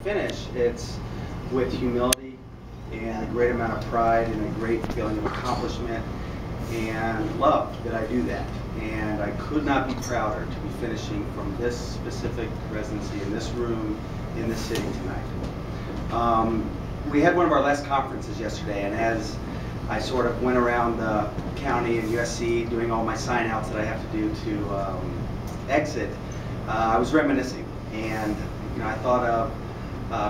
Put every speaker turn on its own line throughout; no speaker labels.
finish, it's with humility and a great amount of pride and a great feeling of accomplishment and love that I do that. And I could not be prouder to be finishing from this specific residency in this room in this city tonight. We had one of our last conferences yesterday, and as I sort of went around the county and USC doing all my sign outs that I have to do to exit, I was reminiscing, and I thought of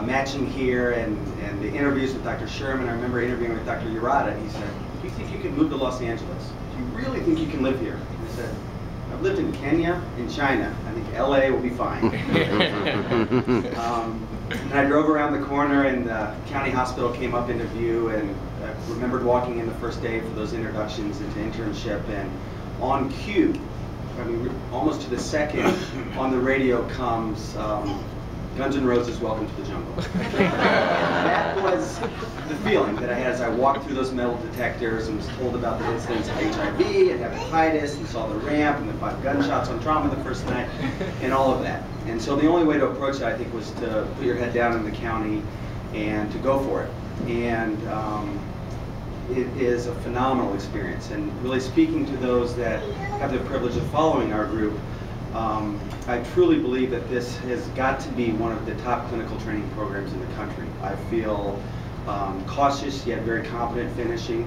matching here and the interviews with Dr. Sherman. I remember interviewing with Dr. Urata, and he said, "Do you think you can move to Los Angeles? Do you really think you can live here?" And I said, "I've lived in Kenya and China. I think LA will be fine." And I drove around the corner, and the county hospital came up into view, and I remembered walking in the first day for those introductions into internship, and on cue, I mean, almost to the second, on the radio comes Guns N' Roses' Welcome to the Jungle. That was the feeling that I had as I walked through those metal detectors and was told about the incidents of HIV and hepatitis, and saw the ramp and the 5 gunshots on trauma the first night, and all of that. And so the only way to approach it, I think, was to put your head down in the county and to go for it. And it is a phenomenal experience. And really speaking to those that have the privilege of following our group, I truly believe that this has got to be one of the top clinical training programs in the country. I feel cautious yet very confident finishing,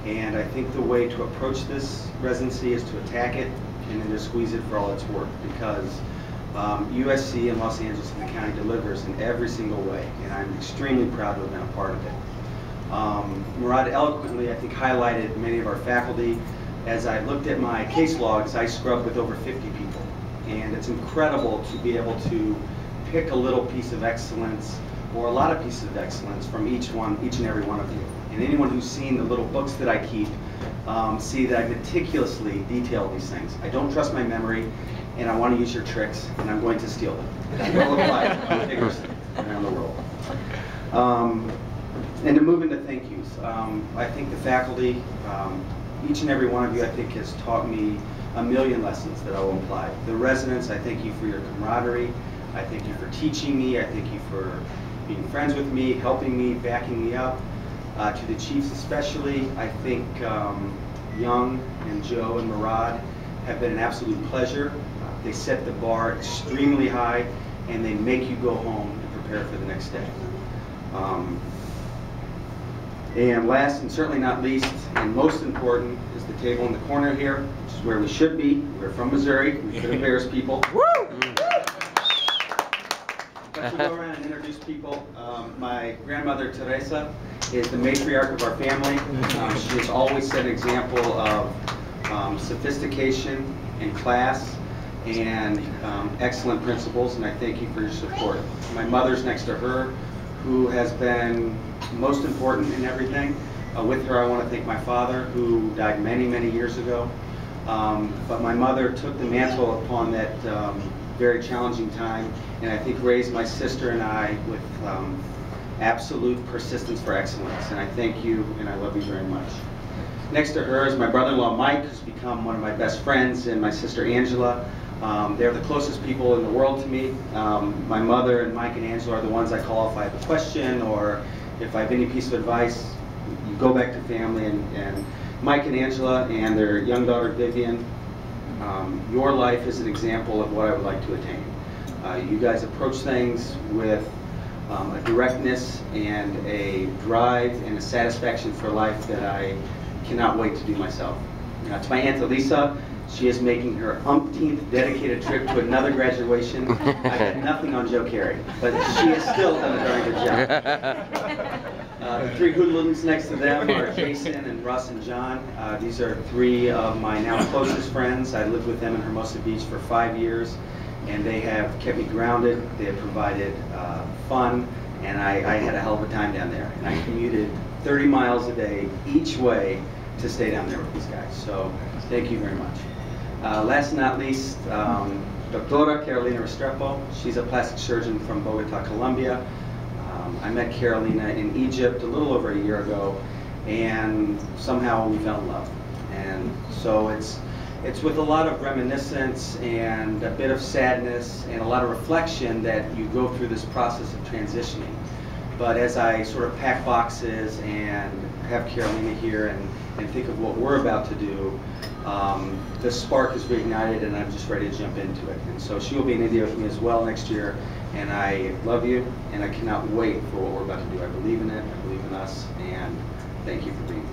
and I think the way to approach this residency is to attack it and then to squeeze it for all it's worth, because USC and Los Angeles and the county delivers in every single way, and I'm extremely proud to have been a part of it. Murad eloquently, I think, highlighted many of our faculty. As I looked at my case logs, I scrubbed with over 50 people. And it's incredible to be able to pick a little piece of excellence or a lot of pieces of excellence from each and every one of you. And anyone who's seen the little books that I keep see that I meticulously detail these things. I don't trust my memory, and I want to use your tricks, and I'm going to steal them. And I will apply it on figures around the world. And to move into thank yous, I think the faculty, each and every one of you, I think, has taught me a million lessons that I will apply. The residents, I thank you for your camaraderie. I thank you for teaching me. I thank you for being friends with me, helping me, backing me up. To the chiefs especially, I think Young and Joe and Murad have been an absolute pleasure. They set the bar extremely high, and they make you go home and prepare for the next day. And last and certainly not least, and most important, is the table in the corner here, which is where we should be. We're from Missouri. We should embarrass people. But to go around and introduce people, my grandmother Teresa is the matriarch of our family. She has always set an example of sophistication and class and excellent principles, and I thank you for your support. My mother's next to her, who has been most important in everything. With her, I want to thank my father, who died many, many years ago. But my mother took the mantle upon that very challenging time, and I think raised my sister and I with absolute persistence for excellence. And I thank you, and I love you very much. Next to her is my brother-in-law Mike, who's become one of my best friends, and my sister Angela. They're the closest people in the world to me. My mother and Mike and Angela are the ones I call if I have a question or if I have any piece of advice. You go back to family, and Mike and Angela and their young daughter Vivian, your life is an example of what I would like to attain. You guys approach things with a directness and a drive and a satisfaction for life that I cannot wait to do myself. To my Aunt Elisa, she is making her umpteenth dedicated trip to another graduation. I had nothing on Joe Carey, but she has still done a darn good job. The 3 hoodlums next to them are Jason and Russ and John. These are 3 of my now closest friends. I lived with them in Hermosa Beach for 5 years, and they have kept me grounded. They have provided fun, and I had a hell of a time down there. And I commuted 30 miles a day each way to stay down there with these guys. So thank you very much. Last but not least, Doctora Carolina Restrepo. She's a plastic surgeon from Bogota, Colombia. I met Carolina in Egypt a little over a year ago, and somehow we fell in love. And so it's it's with a lot of reminiscence and a bit of sadness and a lot of reflection that you go through this process of transitioning. But as I sort of pack boxes and have Carolina here and think of what we're about to do, the spark is reignited and I'm just ready to jump into it. And so she'll be in India with me as well next year. And I love you and I cannot wait for what we're about to do. I believe in it, I believe in us, and thank you for being here.